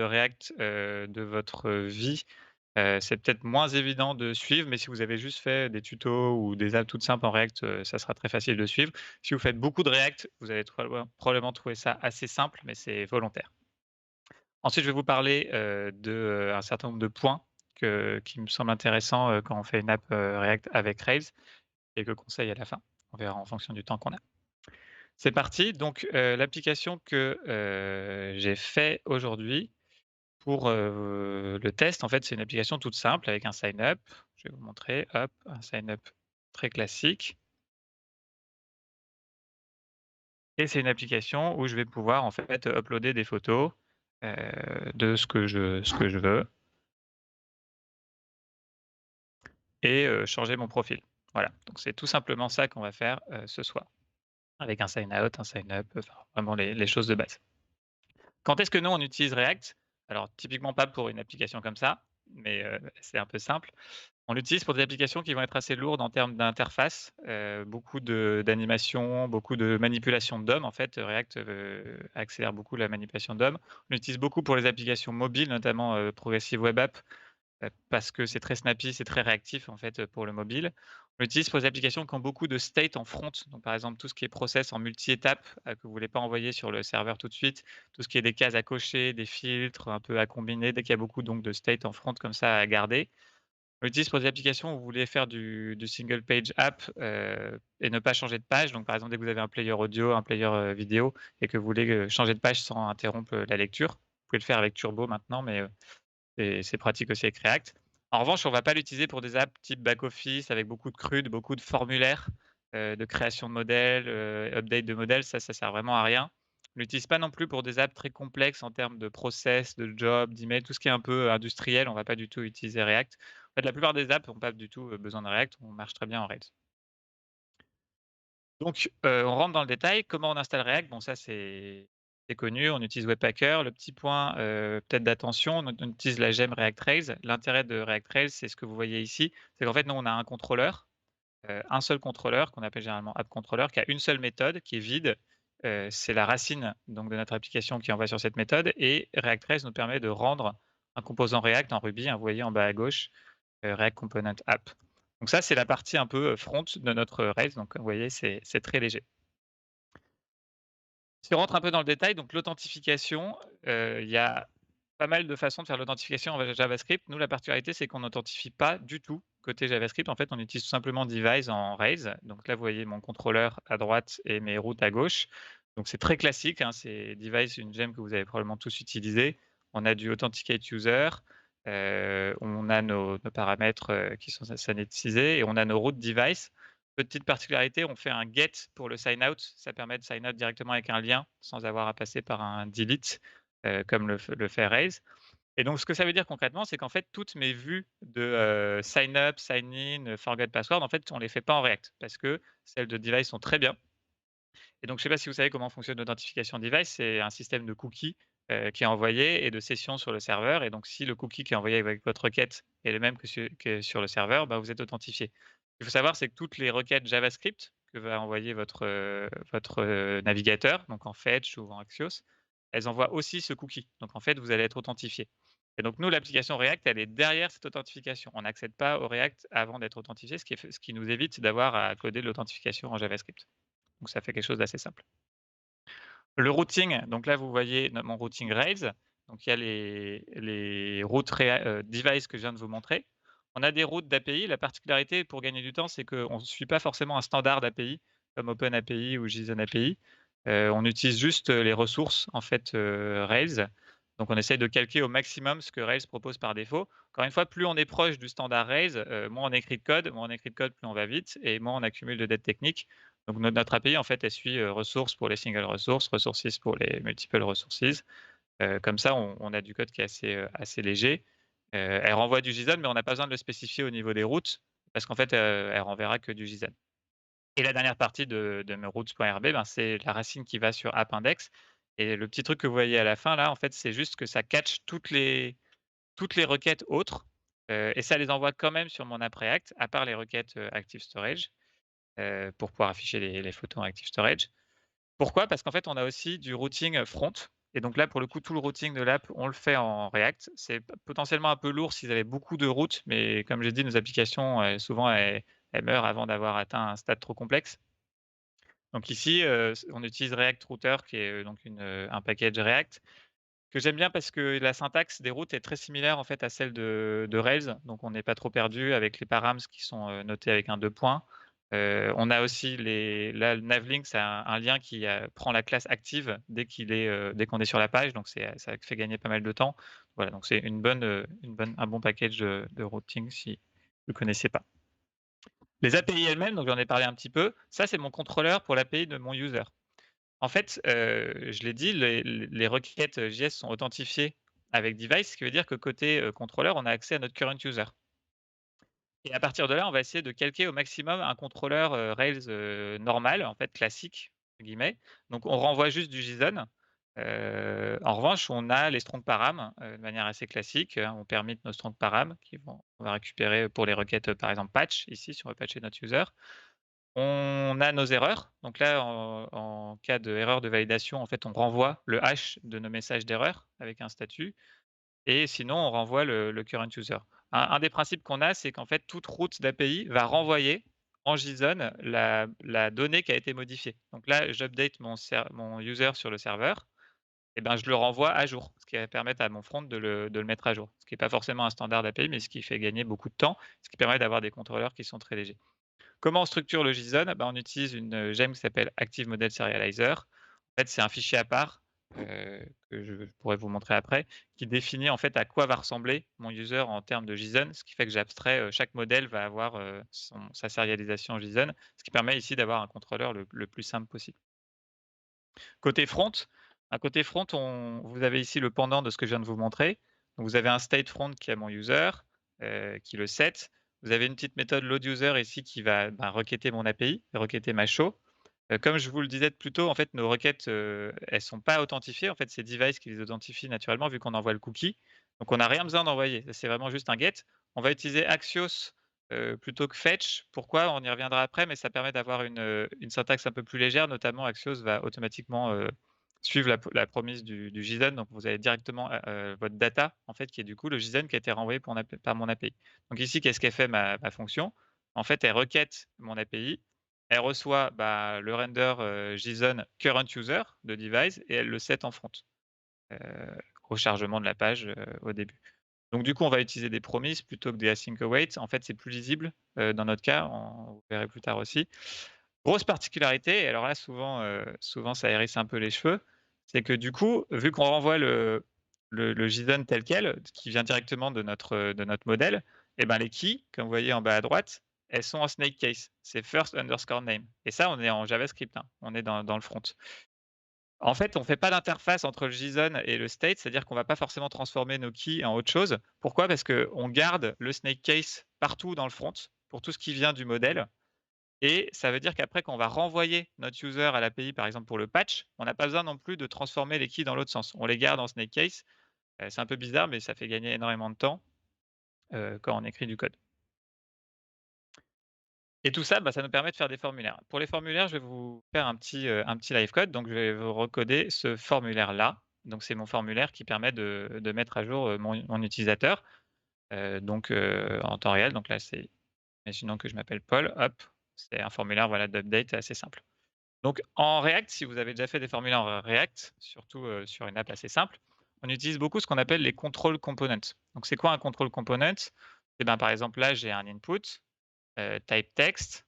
de React, de votre vie, c'est peut-être moins évident de suivre, mais si vous avez juste fait des tutos ou des apps toutes simples en React, ça sera très facile de suivre. Si vous faites beaucoup de React, vous allez probablement trouver ça assez simple, mais c'est volontaire. Ensuite, je vais vous parler, un certain nombre de points qui me semblent intéressants, quand on fait une app, React avec Rails, quelques conseils à la fin. On verra en fonction du temps qu'on a. C'est parti, donc l'application que, j'ai fait aujourd'hui pour, le test, en fait, c'est une application toute simple avec un sign up. Je vais vous montrer, hop, un sign up très classique et c'est une application où je vais pouvoir, en fait, uploader des photos, de ce que je veux et changer mon profil. Voilà, donc c'est tout simplement ça qu'on va faire, ce soir avec un sign out, un sign up, enfin vraiment les choses de base. Quand est-ce que nous on utilise React? Alors typiquement pas pour une application comme ça, mais c'est un peu simple. On l'utilise pour des applications qui vont être assez lourdes en termes d'interface, beaucoup d'animations, beaucoup de manipulation de DOM. En fait, React, accélère beaucoup la manipulation de DOM. On l'utilise beaucoup pour les applications mobiles, notamment, Progressive Web App, parce que c'est très snappy, c'est très réactif en fait, pour le mobile. On l'utilise pour les applications qui ont beaucoup de state en front, donc par exemple tout ce qui est process en multi-étapes, que vous voulez pas envoyer sur le serveur tout de suite, tout ce qui est des cases à cocher, des filtres un peu à combiner, dès qu'il y a beaucoup donc de state en front comme ça à garder. On l'utilise pour des applications où vous voulez faire du single page app, et ne pas changer de page. Donc par exemple, dès que vous avez un player audio, un player, vidéo et que vous voulez, changer de page sans interrompre, la lecture. Vous pouvez le faire avec Turbo maintenant, mais c'est pratique aussi avec React. En revanche, on va pas l'utiliser pour des apps type back office avec beaucoup de CRUD, beaucoup de formulaires, de création de modèles, update de modèles, ça sert vraiment à rien. On l'utilise pas non plus pour des apps très complexes en termes de process, de job, d'email, tout ce qui est un peu industriel, on va pas du tout utiliser React. En fait, la plupart des apps ont pas du tout, besoin de React, on marche très bien en Rails. Donc, on rentre dans le détail. Comment on installe React? Bon ça c'est connu, on utilise Webpacker. Le petit point, peut-être d'attention, on utilise la gemme React Rails. L'intérêt de React Rails, c'est ce que vous voyez ici, c'est qu'en fait, nous, on a un contrôleur, un seul contrôleur qu'on appelle généralement app controller, qui a une seule méthode qui est vide. C'est la racine donc de notre application qui envoie sur cette méthode et React Rails nous permet de rendre un composant React en Ruby, hein, vous voyez en bas à gauche, React Component App. Donc ça, c'est la partie un peu, front de notre Rails, donc vous voyez, c'est très léger. Si on rentre un peu dans le détail, donc l'authentification, il y a pas mal de façons de faire l'authentification en JavaScript. Nous, la particularité, c'est qu'on n'authentifie pas du tout côté JavaScript. En fait, on utilise tout simplement Device en Rails. Donc là, vous voyez mon contrôleur à droite et mes routes à gauche. Donc c'est très classique, hein, c'est Device, une gemme que vous avez probablement tous utilisée. On a du Authenticate User, on a nos paramètres, qui sont sanitisés et on a nos routes Device. Petite particularité, on fait un get pour le sign out. Ça permet de sign out directement avec un lien sans avoir à passer par un delete, comme le fait Rails. Et donc ce que ça veut dire concrètement, c'est qu'en fait toutes mes vues de, sign up, sign in, forget password, en fait, on les fait pas en React parce que celles de device sont très bien. Et donc je sais pas si vous savez comment fonctionne l'authentification device, c'est un système de cookies, qui est envoyé et de sessions sur le serveur et donc si le cookie qui est envoyé avec votre requête est le même que sur le serveur, bah, vous êtes authentifié. Il faut savoir, c'est que toutes les requêtes JavaScript que va envoyer votre navigateur, donc en Fetch ou en Axios, elles envoient aussi ce cookie. Donc en fait, vous allez être authentifié. Et donc nous, l'application React, elle est derrière cette authentification. On n'accède pas au React avant d'être authentifié, ce qui nous évite d'avoir à coder de l'authentification en JavaScript. Donc ça fait quelque chose d'assez simple. Le routing, donc là vous voyez mon routing Rails, donc il y a les routes device que je viens de vous montrer. On a des routes d'API, la particularité pour gagner du temps, c'est qu'on ne suit pas forcément un standard d'API comme OpenAPI ou JSON API. On utilise juste, les ressources en fait, Rails. Donc on essaye de calquer au maximum ce que Rails propose par défaut. Encore une fois, plus on est proche du standard Rails, moins on écrit de code, plus on va vite et moins on accumule de dettes techniques. Donc notre API en fait, elle suit, ressources pour les single resources, resources pour les multiple resources. Comme ça, on a du code qui est assez léger. Elle renvoie du JSON, mais on n'a pas besoin de le spécifier au niveau des routes parce qu'en fait, elle renverra que du JSON. Et la dernière partie de mes routes.rb, ben, c'est la racine qui va sur AppIndex et le petit truc que vous voyez à la fin là, en fait, c'est juste que ça catch toutes les requêtes autres, et ça les envoie quand même sur mon app React, à part les requêtes, Active Storage, pour pouvoir afficher les photos en Active Storage. Pourquoi? Parce qu'en fait, on a aussi du routing front. Et donc là, pour le coup, tout le routing de l'app, on le fait en React. C'est potentiellement un peu lourd s'ils avaient beaucoup de routes, mais comme j'ai dit, nos applications, souvent, elles meurent avant d'avoir atteint un stade trop complexe. Donc ici, on utilise React Router qui est, donc un package React que j'aime bien parce que la syntaxe des routes est très similaire en fait à celle de Rails, donc on n'est pas trop perdu avec les params qui sont, notés avec un 2 points. On a aussi là, le navlink, c'est un lien qui, prend la classe active dès qu'on est sur la page, donc ça fait gagner pas mal de temps. Voilà, donc c'est un bon package de routing si vous ne connaissez pas. Les API elles-mêmes, donc j'en ai parlé un petit peu, ça c'est mon contrôleur pour l'API de mon user. En fait, je l'ai dit, les requêtes, JS sont authentifiées avec device, ce qui veut dire que côté, contrôleur, on a accès à notre current user et à partir de là, on va essayer de calquer au maximum un contrôleur, Rails, normal, en fait «classique» entre guillemets. Donc on renvoie juste du JSON. En revanche, on a les strong param, de manière assez classique, hein. On permit nos strong param on va récupérer pour les requêtes, par exemple patch, ici, si on veut patcher notre user. On a nos erreurs. Donc là, en cas d'erreur de validation, en fait, on renvoie le hash de nos messages d'erreur avec un statut et sinon on renvoie le current user. Un des principes qu'on a, c'est qu'en fait, toute route d'API va renvoyer en JSON la donnée qui a été modifiée. Donc là, j'update mon user sur le serveur et ben, je le renvoie à jour, ce qui va permettre à mon front de le mettre à jour. Ce qui est pas forcément un standard d'API, mais ce qui fait gagner beaucoup de temps, ce qui permet d'avoir des contrôleurs qui sont très légers. Comment on structure le JSON? Bah, on utilise une, gemme qui s'appelle Active Model Serializer. En fait, c'est un fichier à part, que je pourrais vous montrer après, qui définit en fait à quoi va ressembler mon user en termes de JSON, ce qui fait que j'abstrais, chaque modèle va avoir, sa sérialisation en JSON, ce qui permet ici d'avoir un contrôleur le plus simple possible. Côté front, côté front, vous avez ici le pendant de ce que je viens de vous montrer. Donc vous avez un state front qui est mon user, qui le set. Vous avez une petite méthode load user ici qui va, requêter mon API, requêter ma show. Comme je vous le disais plus tôt, en fait, nos requêtes, elles sont pas authentifiées. En fait, c'est Device qui les authentifie naturellement vu qu'on envoie le cookie. Donc on n'a rien besoin d'envoyer. C'est vraiment juste un get. On va utiliser Axios, plutôt que Fetch. Pourquoi? On y reviendra après, mais ça permet d'avoir une syntaxe un peu plus légère. Notamment, Axios va automatiquement, suivre la promesse du JSON. Donc vous avez directement, votre data, en fait, qui est du coup le JSON qui a été renvoyé par mon API. Donc ici, qu'est-ce qu'elle fait ma fonction? En fait, elle requête mon API, elle reçoit, le render, JSON current user de device et elle le set en front, heu, au chargement de la page, au début. Donc du coup, on va utiliser des promises plutôt que des async await. En fait, c'est plus lisible, dans notre cas, vous verrez plus tard aussi. Grosse particularité et alors là, souvent ça hérisse un peu les cheveux, c'est que du coup, vu qu'on renvoie le JSON tel quel, qui vient directement de notre modèle et ben, les keys, comme vous voyez en bas à droite, elles sont en snake case. C'est first underscore name et ça, on est en JavaScript, hein, on est dans le front. En fait, on fait pas d'interface entre le JSON et le state, c'est-à-dire qu'on va pas forcément transformer nos keys en autre chose. Pourquoi? Parce qu'on garde le snake case partout dans le front, pour tout ce qui vient du modèle et ça veut dire qu'après quand on va renvoyer notre user à l'API, par exemple pour le patch, on n'a pas besoin non plus de transformer les keys dans l'autre sens. On les garde en snake case, c'est un peu bizarre, mais ça fait gagner énormément de temps, quand on écrit du code. Et tout ça, ça nous permet de faire des formulaires. Pour les formulaires, je vais vous faire un petit live code, donc je vais vous recoder ce formulaire-là. Donc c'est mon formulaire qui permet de mettre à jour, mon utilisateur, en temps réel. Donc là, imaginons que je m'appelle Paul, hop, c'est un formulaire, voilà, d'update assez simple. Donc en React, si vous avez déjà fait des formulaires en React, surtout, sur une app assez simple, on utilise beaucoup ce qu'on appelle les control components. Donc c'est quoi un control component? Et ben, par exemple, là, j'ai un input, type text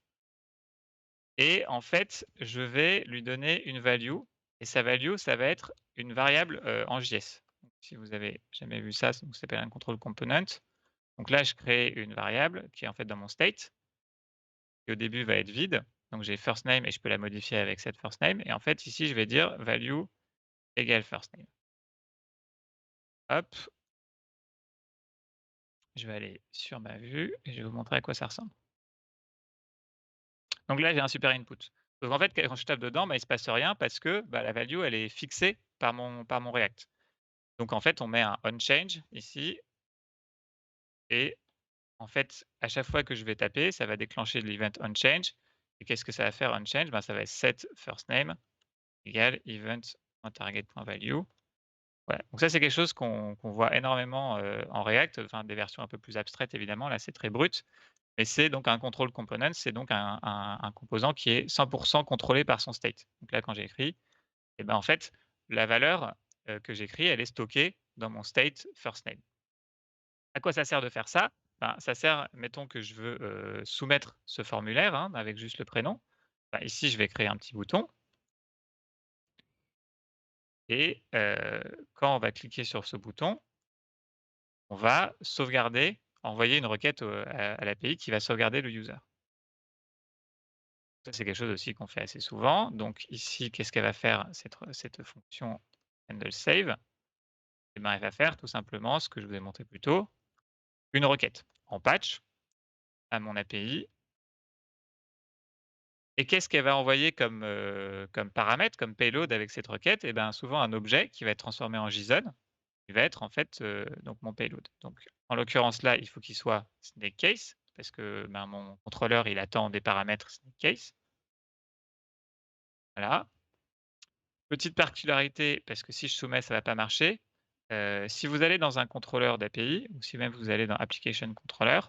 et en fait, je vais lui donner une value et sa value, ça va être une variable, en JS. Donc si vous avez jamais vu ça, ça s'appelle un control component. Donc là, je crée une variable qui est en fait dans mon state, qui au début va être vide. Donc j'ai first name et je peux la modifier avec cette first name et en fait ici, je vais dire value égale first name. Hop, je vais aller sur ma vue et je vais vous montrer à quoi ça ressemble. Donc là, j'ai un super input. Donc en fait, quand je tape dedans, il ne se passe rien parce que, la value, elle est fixée par mon React. Donc en fait, on met un onChange ici et en fait, à chaque fois que je vais taper, ça va déclencher l'event onChange et qu'est-ce que ça va faire onChange? Ça va être set first name égale event.target.value Ouais, donc ça, c'est quelque chose qu'on voit énormément, en React, enfin des versions un peu plus abstraites évidemment, là c'est très brut, mais c'est donc un control component, c'est donc un composant qui est 100 contrôlé par son state. Donc là, quand j'écris et ben, en fait, la valeur, que j'écris, elle est stockée dans mon state first name. À quoi ça sert de faire ça? Ben, ça sert, mettons que je veux, soumettre ce formulaire, hein, avec juste le prénom. Bah, ici, je vais créer un petit bouton et quand on va cliquer sur ce bouton, on va sauvegarder, envoyer une requête, à l'API qui va sauvegarder le user. Ça, c'est quelque chose aussi qu'on fait assez souvent. Donc ici, qu'est-ce qu'elle va faire cette fonction handle save? Et ben, elle va faire tout simplement ce que je vous ai montré plus tôt, une requête en patch à mon API. Et qu'est-ce qu'elle va envoyer comme paramètre, comme payload avec cette requête? Et ben, souvent un objet qui va être transformé en JSON, qui va être en fait, donc mon payload. Donc en l'occurrence là, il faut qu'il soit snake case parce que, ben, mon contrôleur, il attend des paramètres snake case. Voilà. Petite particularité, parce que si je soumets, ça va pas marcher. Si vous allez dans un contrôleur d'API ou si même vous allez dans application controller,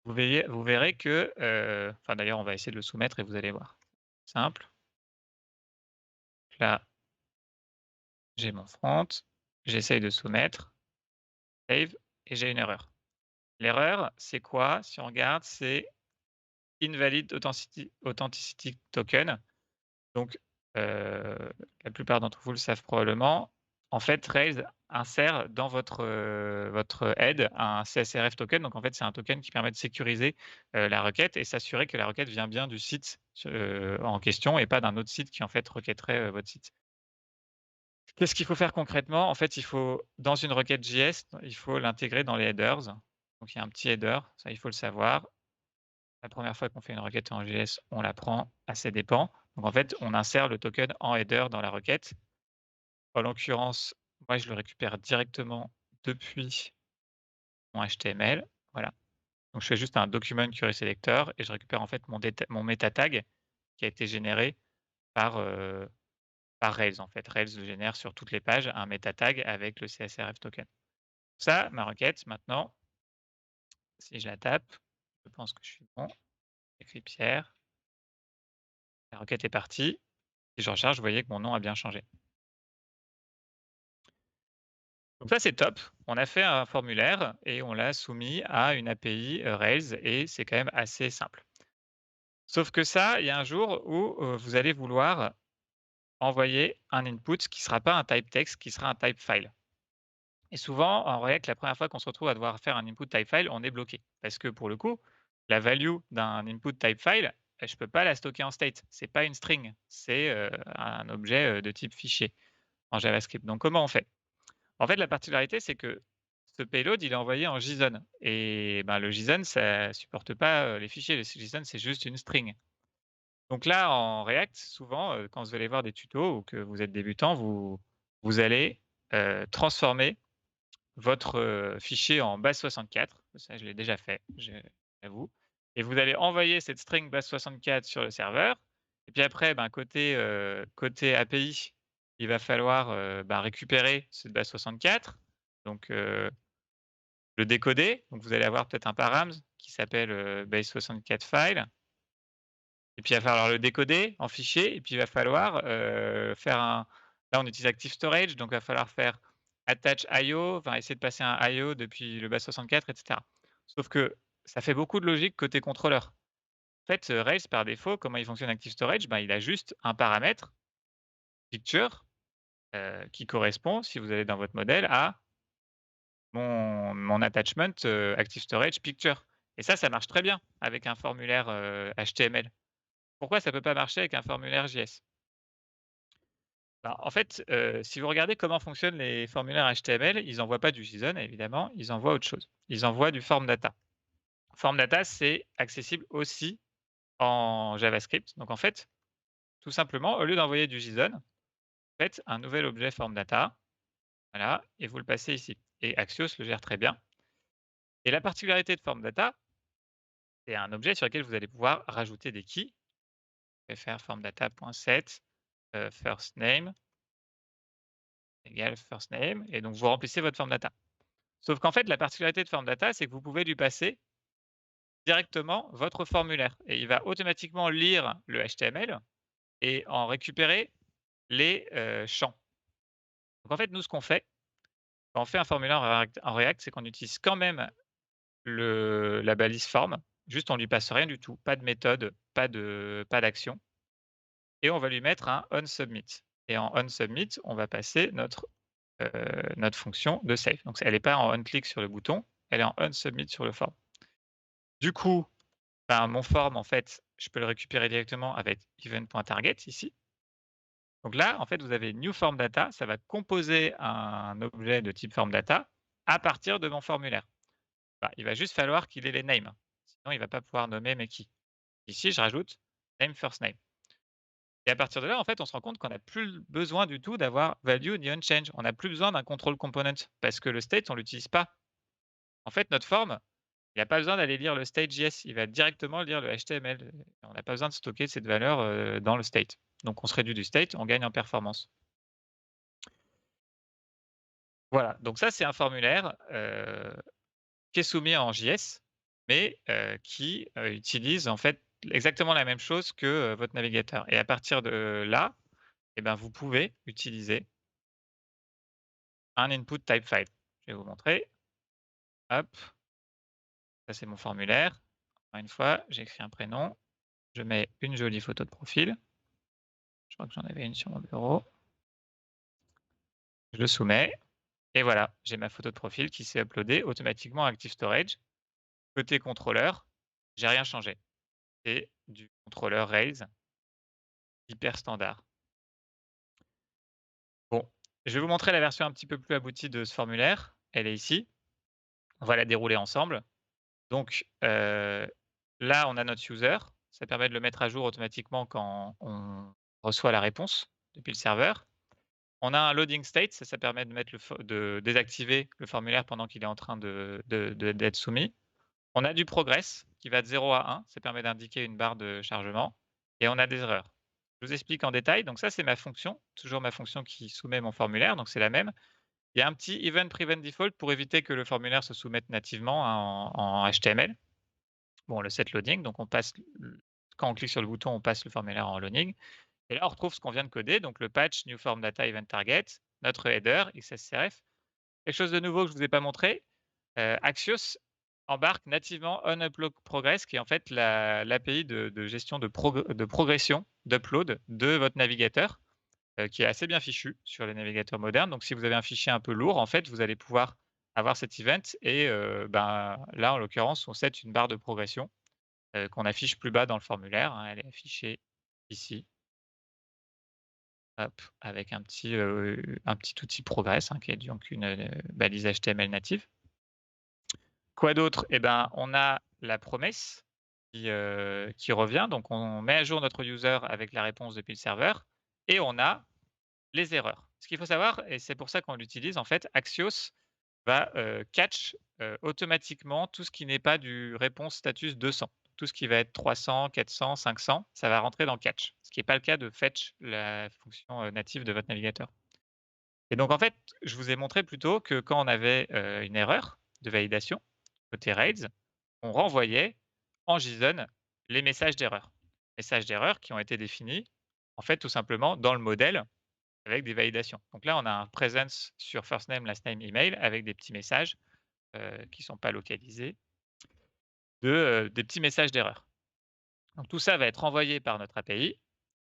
vous verrez que, enfin d'ailleurs on va essayer de le soumettre et vous allez voir. Simple. Là, j'ai mon front, j'essaye de soumettre, save et j'ai une erreur. L'erreur, c'est quoi? Si on regarde, c'est invalid authenticity token. Donc, la plupart d'entre vous le savent probablement. En fait, Rails insère dans votre head un CSRF token. Donc en fait, c'est un token qui permet de sécuriser, la requête et s'assurer que la requête vient bien du site, en question et pas d'un autre site qui en fait requêterait, votre site. Qu'est-ce qu'il faut faire concrètement? En fait, il faut dans une requête JS, il faut l'intégrer dans les headers. Donc il y a un petit header, ça il faut le savoir. La première fois qu'on fait une requête en JS, on la prend à ses dépens. Donc en fait, on insère le token en header dans la requête. En l'occurrence, moi, je le récupère directement depuis mon HTML. Voilà. Donc je fais juste un document query selector et je récupère en fait mon meta tag qui a été généré par, par Rails en fait. Rails le génère sur toutes les pages, un meta tag avec le CSRF token. Ça, ma requête maintenant, si je la tape, je pense que je suis bon. J'écris Pierre, la requête est partie. Si je recharge, vous voyez que mon nom a bien changé. Donc ça, c'est top. On a fait un formulaire et on l'a soumis à une API, Rails et c'est quand même assez simple. Sauf que ça, il y a un jour où, vous allez vouloir envoyer un input qui ne sera pas un type text, qui sera un type file. Et souvent, en React, la première fois qu'on se retrouve à devoir faire un input type file, on est bloqué. Parce que pour le coup, la value d'un input type file, je ne peux pas la stocker en state. C'est pas une string, c'est, un objet, de type fichier en JavaScript. Donc comment on fait? En fait, la particularité, c'est que ce payload, il est envoyé en JSON et ben, le JSON, ça supporte pas, les fichiers. Le JSON, c'est juste une string. Donc là, en React, souvent, quand vous allez voir des tutos ou que vous êtes débutant, vous allez, transformer votre, fichier en base 64. Ça, je l'ai déjà fait, j'avoue et vous allez envoyer cette string base 64 sur le serveur et puis après, ben, côté API, il va falloir, ben, récupérer cette base 64 donc le décoder. Donc vous allez avoir peut-être un params qui s'appelle, base 64 file et puis il va falloir le décoder en fichier et puis il va falloir, faire un là on utilise Active Storage donc il va falloir faire attach IO, enfin essayer de passer un IO depuis le base 64 et cetera. Sauf que ça fait beaucoup de logique côté contrôleur. En fait, Rails par défaut, comment il fonctionne Active Storage? Ben, il a juste un paramètre picture, qui correspond, si vous allez dans votre modèle, à mon attachment, Active Storage picture et ça marche très bien avec un formulaire, HTML. Pourquoi ça peut pas marcher avec un formulaire JS? Bah, en fait, si vous regardez comment fonctionnent les formulaires HTML, ils envoient pas du JSON évidemment, ils envoient autre chose. Ils envoient du form data. Form data, c'est accessible aussi en JavaScript. Donc en fait, tout simplement, au lieu d'envoyer du JSON, faites un nouvel objet form data, voilà, et vous le passez ici. Et Axios le gère très bien. Et la particularité de form data, c'est un objet sur lequel vous allez pouvoir rajouter des keys. Vous pouvez faire formdata.set, first name égale first name et donc vous remplissez votre form data. Sauf qu'en fait, la particularité de form data, c'est que vous pouvez lui passer directement votre formulaire et il va automatiquement lire le HTML et en récupérer les, champs. Donc en fait, nous, ce qu'on fait, quand on fait un formulaire en React, c'est qu'on utilise quand même la balise form, juste on lui passe rien du tout, pas de méthode, pas d'action et on va lui mettre un onSubmit et en onSubmit, on va passer notre fonction de save. Donc elle est pas en onClick sur le bouton, elle est en onSubmit sur le form. Du coup, ben, mon form, en fait, je peux le récupérer directement avec event.target ici. Donc là, en fait, vous avez new form data, ça va composer un objet de type form data à partir de mon formulaire. Bah, il va juste falloir qu'il ait les names, sinon il va pas pouvoir nommer mes keys. Ici, je rajoute name first name et à partir de là, en fait, on se rend compte qu'on n'a plus besoin du tout d'avoir value ni onChange. On n'a plus besoin d'un control component parce que le state, on l'utilise pas. En fait, notre form, il a pas besoin d'aller lire le state.js, il va directement lire le HTML. On n'a pas besoin de stocker cette valeur, dans le state. Donc on se réduit du state, on gagne en performance. Voilà, donc ça, c'est un formulaire, qui est soumis en JS, mais qui, utilise en fait exactement la même chose que, votre navigateur et à partir de là, et ben, vous pouvez utiliser un input type file. Je vais vous montrer. Hop, ça c'est mon formulaire. Encore une fois, j'écris un prénom, je mets une jolie photo de profil. Je crois que j'en avais une sur mon bureau. Je le soumets et voilà, j'ai ma photo de profil qui s'est uploadée automatiquement à Active Storage. Côté contrôleur, j'ai rien changé. C'est du contrôleur Rails hyper standard. Bon, je vais vous montrer la version un petit peu plus aboutie de ce formulaire. Elle est ici. On va la dérouler ensemble. Donc, là, on a notre user. Ça permet de le mettre à jour automatiquement quand on reçoit la réponse depuis le serveur. On a un loading state, ça permet de mettre de désactiver le formulaire pendant qu'il est en train d'être soumis. On a du progress qui va de 0 à 1, ça permet d'indiquer une barre de chargement et on a des erreurs. Je vous explique en détail. Donc ça, c'est ma fonction, toujours ma fonction qui soumet mon formulaire, donc c'est la même. Il y a un petit event prevent default pour éviter que le formulaire se soumette nativement en HTML. Bon, le set loading, donc on passe quand on clique sur le bouton, on passe le formulaire en loading et là, on retrouve ce qu'on vient de coder, donc le patch new form data event target, notre header XSCRF. Quelque chose de nouveau que je vous ai pas montré, Axios embarque nativement onUpload progress qui est en fait l'API de gestion de progression d'upload de votre navigateur, qui est assez bien fichu sur les navigateurs modernes. Donc si vous avez un fichier un peu lourd, en fait, vous allez pouvoir avoir cet event et ben, là, en l'occurrence, on set une barre de progression, qu'on affiche plus bas dans le formulaire, hein. Elle est affichée ici. Hop, avec un petit outil progress, hein, qui est donc une, balise HTML native. Quoi d'autre? Et ben, on a la promesse qui revient, donc on met à jour notre user avec la réponse depuis le serveur et on a les erreurs. Ce qu'il faut savoir et c'est pour ça qu'on l'utilise en fait, Axios va, catch, automatiquement tout ce qui n'est pas du réponse status 200. Tout ce qui va être 300, 400, 500, ça va rentrer dans catch, ce qui est pas le cas de fetch, la fonction, native de votre navigateur. Et donc en fait, je vous ai montré plutôt que quand on avait, une erreur de validation côté Rails, on renvoyait en JSON les messages d'erreur. Messages d'erreur qui ont été définis, en fait, tout simplement dans le modèle avec des validations. Donc là, on a un presence sur first name, last name, email avec des petits messages, qui ne sont pas localisés des petits messages d'erreur. Donc tout ça va être envoyé par notre API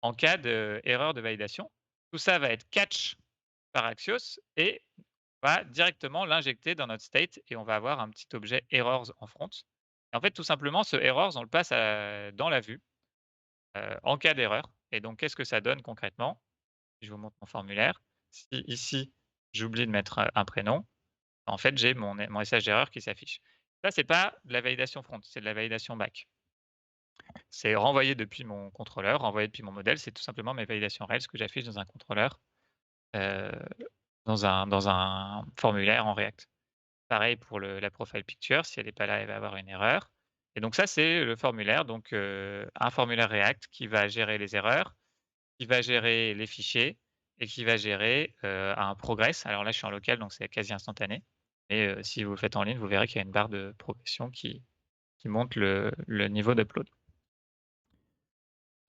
en cas d'erreur de validation. Tout ça va être catch par Axios et va directement l'injecter dans notre state et on va avoir un petit objet errors en front. Et en fait, tout simplement, ce errors, on le passe dans la vue en cas d'erreur. Et donc, qu'est-ce que ça donne concrètement? Je vous montre mon formulaire. Si ici, j'oublie de mettre un prénom, en fait, j'ai mon message d'erreur qui s'affiche. Ça, c'est pas de la validation front, c'est de la validation back. C'est renvoyé depuis mon contrôleur, renvoyé depuis mon modèle, c'est tout simplement mes validations Rails que j'affiche dans un contrôleur, heu, dans un formulaire en React. Pareil pour la profile picture, si elle n'est pas là, elle va avoir une erreur et donc ça, c'est le formulaire, donc un formulaire React qui va gérer les erreurs, qui va gérer les fichiers et qui va gérer, un progress. Alors là, je suis en local, donc c'est quasi instantané et si vous le faites en ligne, vous verrez qu'il y a une barre de progression qui montre le niveau d'upload.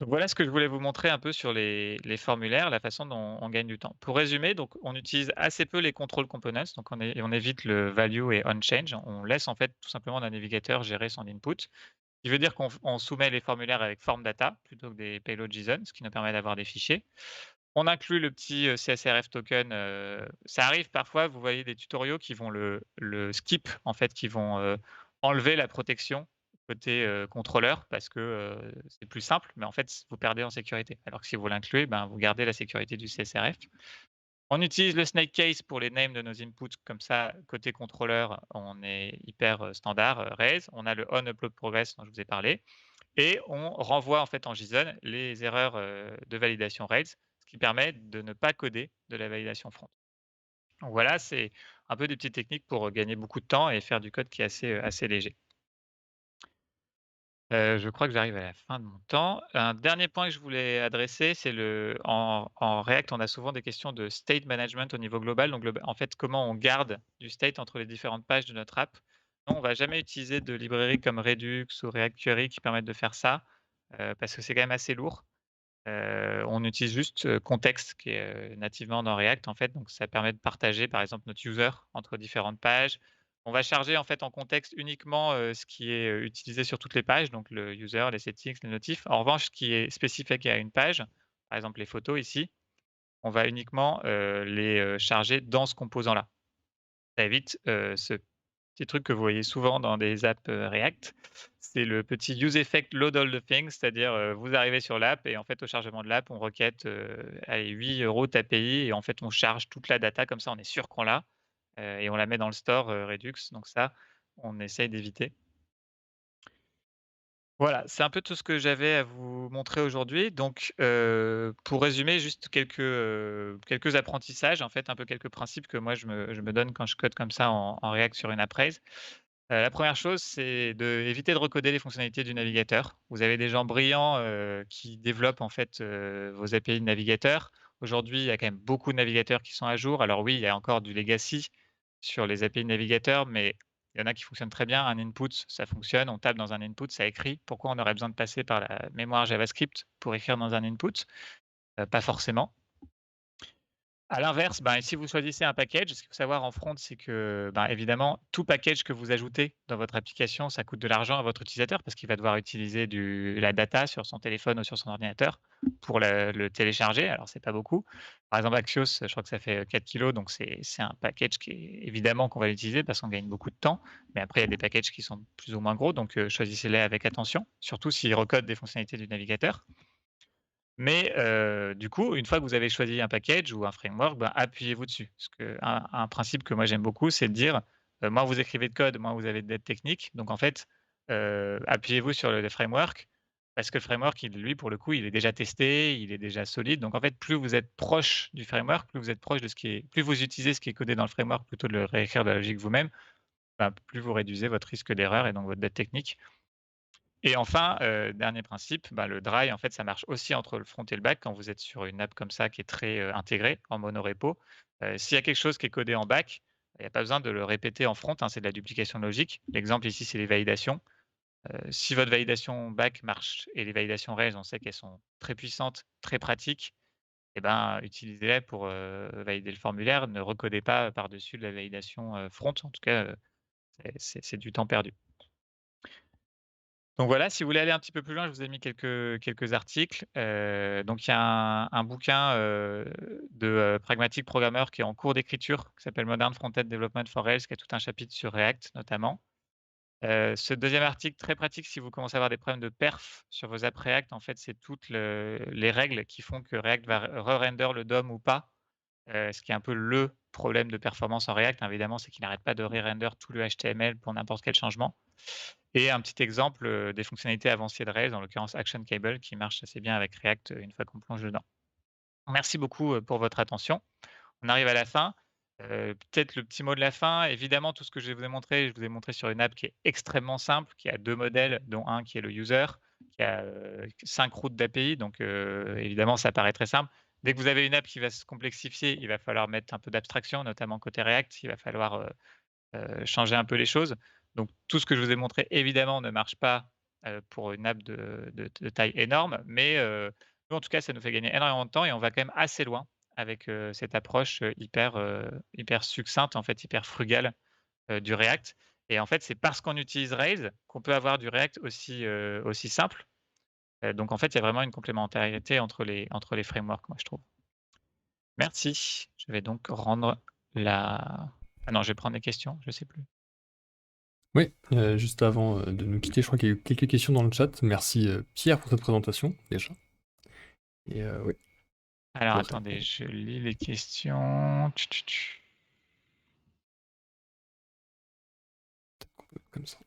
Donc voilà ce que je voulais vous montrer un peu sur les formulaires, la façon dont on gagne du temps. Pour résumer, donc on utilise assez peu les control components, donc on évite le value et onChange. On laisse en fait tout simplement notre navigateur gérer son input, ce qui veut dire qu'on soumet les formulaires avec form data plutôt que des payload JSON, ce qui nous permet d'avoir des fichiers. On inclut le petit, CSRF token, ça arrive parfois, vous voyez des tutoriaux qui vont le skip, en fait, qui vont, enlever la protection côté, contrôleur parce que, c'est plus simple, mais en fait, vous perdez en sécurité. Alors que si vous l'incluez, ben, vous gardez la sécurité du CSRF. On utilise le snake case pour les names de nos inputs, comme ça, côté contrôleur, on est hyper, standard, raise. On a le on upload progress dont je vous ai parlé et on renvoie en fait en JSON les erreurs, de validation Rails, ce qui permet de ne pas coder de la validation front. Donc voilà, c'est un peu des petites techniques pour, gagner beaucoup de temps et faire du code qui est assez léger. Je crois que j'arrive à la fin de mon temps. Un dernier point que je voulais adresser, c'est en React, on a souvent des questions de state management au niveau global. Donc en fait, comment on garde du state entre les différentes pages de notre app. Non, on va jamais utiliser de librairies comme Redux ou React Query qui permettent de faire ça, parce que c'est quand même assez lourd. On utilise juste, Context qui est, nativement dans React en fait, donc ça permet de partager par exemple notre user entre différentes pages. On va charger en fait en contexte uniquement, ce qui est, utilisé sur toutes les pages, donc le user, les settings, les notifs. En revanche, ce qui est spécifique à une page, par exemple les photos ici, on va uniquement, les, charger dans ce composant-là. Ça évite, ce petit truc que vous voyez souvent dans des apps, React, c'est le petit use effect load all the things, c'est-à-dire, vous arrivez sur l'app et en fait, au chargement de l'app, on requête, allez 8 € de API et en fait, on charge toute la data comme ça, on est sûr qu'on l'a, et on la met dans le store, Redux, donc ça, on essaye d'éviter. Voilà, c'est un peu tout ce que j'avais à vous montrer aujourd'hui. Donc, pour résumer, juste quelques apprentissages, en fait, un peu quelques principes que moi je me donne quand je code comme ça en React sur une appraise. La 1re chose, c'est d'éviter de recoder les fonctionnalités du navigateur. Vous avez des gens brillants, qui développent en fait, vos API de navigateur. Aujourd'hui, il y a quand même beaucoup de navigateurs qui sont à jour. Alors oui, il y a encore du legacy sur les API de navigateur, mais il y en a qui fonctionnent très bien. Un input, ça fonctionne, on tape dans un input, ça écrit. Pourquoi on aurait besoin de passer par la mémoire JavaScript pour écrire dans un input? Pas forcément. À l'inverse, ben, si vous choisissez un package, ce qu'il faut savoir en front, c'est que, ben, évidemment, tout package que vous ajoutez dans votre application, ça coûte de l'argent à votre utilisateur parce qu'il va devoir utiliser la data sur son téléphone ou sur son ordinateur pour le télécharger. Alors, c'est pas beaucoup. Par exemple, Axios, je crois que ça fait 4 kilos, donc c'est un package qui est évidemment qu'on va l'utiliser parce qu'on gagne beaucoup de temps. Mais après, il y a des packages qui sont plus ou moins gros, donc choisissez-les avec attention, surtout s'ils recodent des fonctionnalités du navigateur. Mais du coup, une fois que vous avez choisi un package ou un framework, ben, appuyez-vous dessus. Parce qu'un principe que moi j'aime beaucoup, c'est de dire, moins vous écrivez de code, moins vous avez de dettes techniques. Donc en fait, appuyez-vous sur le framework parce que le framework, lui, pour le coup, il est déjà testé, il est déjà solide. Donc en fait, plus vous êtes proche du framework, plus vous êtes proche de ce qui est plus vous utilisez ce qui est codé dans le framework plutôt de le réécrire de la logique vous-même, ben, plus vous réduisez votre risque d'erreur et donc votre dette technique. Et enfin, dernier principe, bah, le dry, en fait, ça marche aussi entre le front et le back quand vous êtes sur une app comme ça qui est très, intégrée en monorepo. S'il y a quelque chose qui est codé en back, il n'y a pas besoin de le répéter en front, hein, c'est de la duplication logique. L'exemple ici, c'est les validations. Si votre validation back marche et les validations raise, on sait qu'elles sont très puissantes, très pratiques, et ben, utilisez-les pour, valider le formulaire. Ne recodez pas par-dessus la validation, front. En tout cas, c'est du temps perdu. Donc voilà, si vous voulez aller un petit peu plus loin, je vous ai mis quelques articles. Donc il y a un bouquin, de, Pragmatic Programmer qui est en cours d'écriture, qui s'appelle Modern Front-End Development for Rails, qui a tout un chapitre sur React notamment. Ce deuxième article très pratique si vous commencez à avoir des problèmes de perf sur vos apps React, en fait, c'est toutes les règles qui font que React va re-render le DOM ou pas. Ce qui est un peu le problème de performance en React, hein, évidemment, c'est qu'il n'arrête pas de re-render tout le HTML pour n'importe quel changement. Et un petit exemple, des fonctionnalités avancées de Rails, en l'occurrence Action Cable, qui marche assez bien avec React, une fois qu'on plonge dedans. Merci beaucoup, pour votre attention. On arrive à la fin. Peut-être le petit mot de la fin, évidemment, tout ce que je vous ai montré sur une app qui est extrêmement simple, qui a 2 modèles, dont un qui est le user, qui a, 5 routes d'API, donc évidemment, ça paraît très simple. Dès que vous avez une app qui va se complexifier, il va falloir mettre un peu d'abstraction, notamment côté React. Il va falloir, changer un peu les choses. Donc tout ce que je vous ai montré, évidemment, ne marche pas, pour une app de taille énorme, mais nous, en tout cas, ça nous fait gagner énormément de temps et on va quand même assez loin avec, cette approche, hyper succincte, en fait, hyper frugale, du React et en fait, c'est parce qu'on utilise Rails qu'on peut avoir du React aussi simple. Donc en fait, il y a vraiment une complémentarité entre les frameworks, moi, je trouve. Merci. Je vais donc rendre la ah non, je vais prendre les questions, je sais plus. Oui, juste avant, de nous quitter, je crois qu'il y a eu quelques questions dans le chat. Merci, Pierre, pour cette présentation, déjà. Et oui, je Alors voudrais attendez, répondre je lis les questions. comme ça.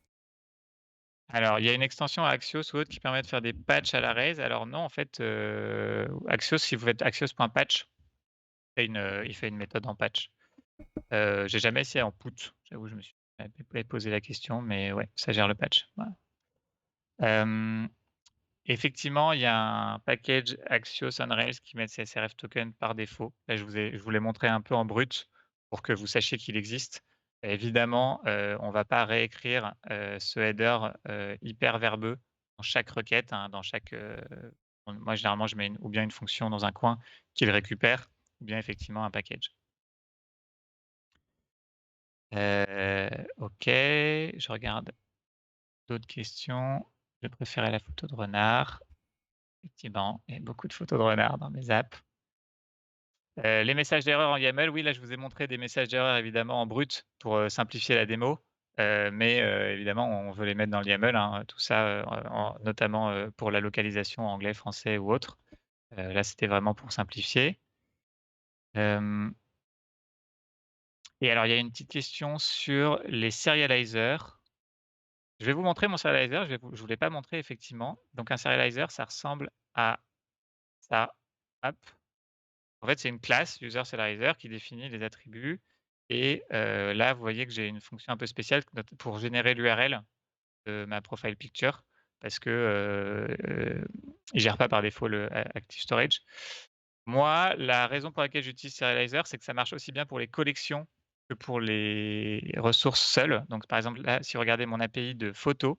Alors, il y a une extension à Axios ou autre qui permet de faire des patchs à la raise. Alors non, en fait, Axios, si vous faites axios.patch, il fait une méthode en patch. J'ai jamais essayé en put. J'avoue, je me suis jamais posé la question, mais ouais, ça gère le patch. Voilà. Hem, effectivement, il y a un package Axios on Rails qui met le CSRF token par défaut. Là, je vous l'ai montré un peu en brut pour que vous sachiez qu'il existe. Évidemment, on va pas réécrire, ce header, hyper verbeux dans chaque requête, hein, dans chaque, moi généralement je mets ou bien une fonction dans un coin qui le récupère ou bien effectivement un package. OK, je regarde d'autres questions. Je préférais la photo de renard. Effectivement, il y a beaucoup de photos de renards dans mes apps. Les messages d'erreur en YAML, oui, là, je vous ai montré des messages d'erreur évidemment en brut pour, simplifier la démo, mais évidemment, on veut les mettre dans le YAML, hein, tout ça, notamment, pour la localisation anglais, français ou autre. Là, c'était vraiment pour simplifier. Hem et alors, il y a une petite question sur les serializers. Je vais vous montrer mon serializer, je vous l'ai pas montré effectivement. Donc un serializer, ça ressemble à ça. Hop. En fait, c'est une classe user serializer qui définit les attributs et là, vous voyez que j'ai une fonction un peu spéciale pour générer l'URL de ma profile picture parce que, il gère pas par défaut le Active Storage. Moi, la raison pour laquelle j'utilise Serializer, c'est que ça marche aussi bien pour les collections que pour les ressources seules. Donc par exemple, là, si vous regardez mon API de photos,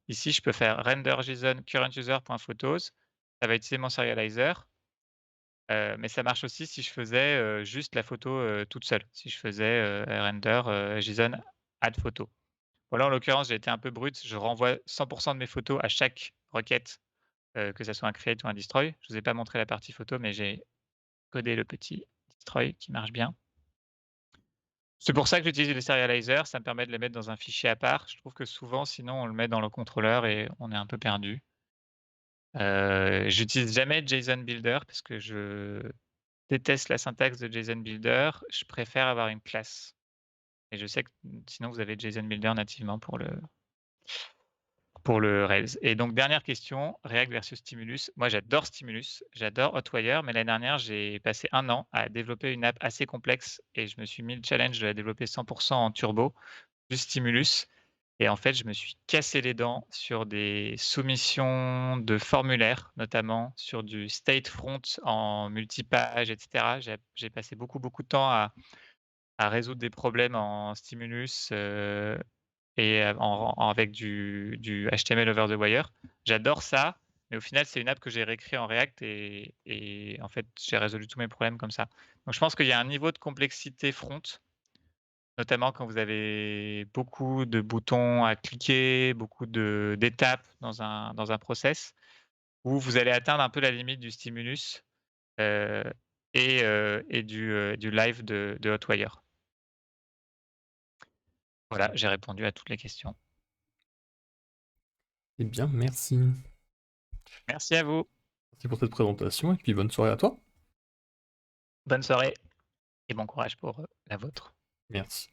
ici, je peux faire render JSON current user.photos. Ça va utiliser mon Serializer. Mais ça marche aussi si je faisais, juste la photo, toute seule. Si je faisais, render, JSON add photo. Voilà, en l'occurrence, j'ai été un peu brut, je renvoie 100 de mes photos à chaque requête, que ça soit un create ou un destroy. Je vous ai pas montré la partie photo, mais j'ai codé le petit destroy qui marche bien. C'est pour ça que j'utilise le serializer, ça me permet de les mettre dans un fichier à part. Je trouve que souvent, sinon, on le met dans le contrôleur et on est un peu perdu. J'utilise jamais JSON Builder parce que je déteste la syntaxe de JSON Builder, je préfère avoir une classe et je sais que sinon vous avez JSON Builder nativement pour le Rails et donc dernière question, React versus Stimulus. Moi j'adore Stimulus, j'adore Hotwire, mais l'année dernière j'ai passé 1 an à développer une app assez complexe et je me suis mis le challenge de la développer 100 en turbo, juste Stimulus et en fait je me suis cassé les dents sur des soumissions de formulaires, notamment sur du state front en multipage et cetera. J'ai passé beaucoup de temps à résoudre des problèmes en stimulus, et avec du HTML over the wire. J'adore ça, mais au final, c'est une app que j'ai réécrit en React et en fait, j'ai résolu tous mes problèmes comme ça. Donc je pense qu'il y a un niveau de complexité front, notamment quand vous avez beaucoup de boutons à cliquer, beaucoup d'étapes dans un process, où vous allez atteindre un peu la limite du stimulus, heu et du live de Hotwire. Voilà, j'ai répondu à toutes les questions. Eh bien, merci. Merci à vous. Merci pour cette présentation et puis bonne soirée à toi. Bonne soirée et bon courage pour, la vôtre. Merci.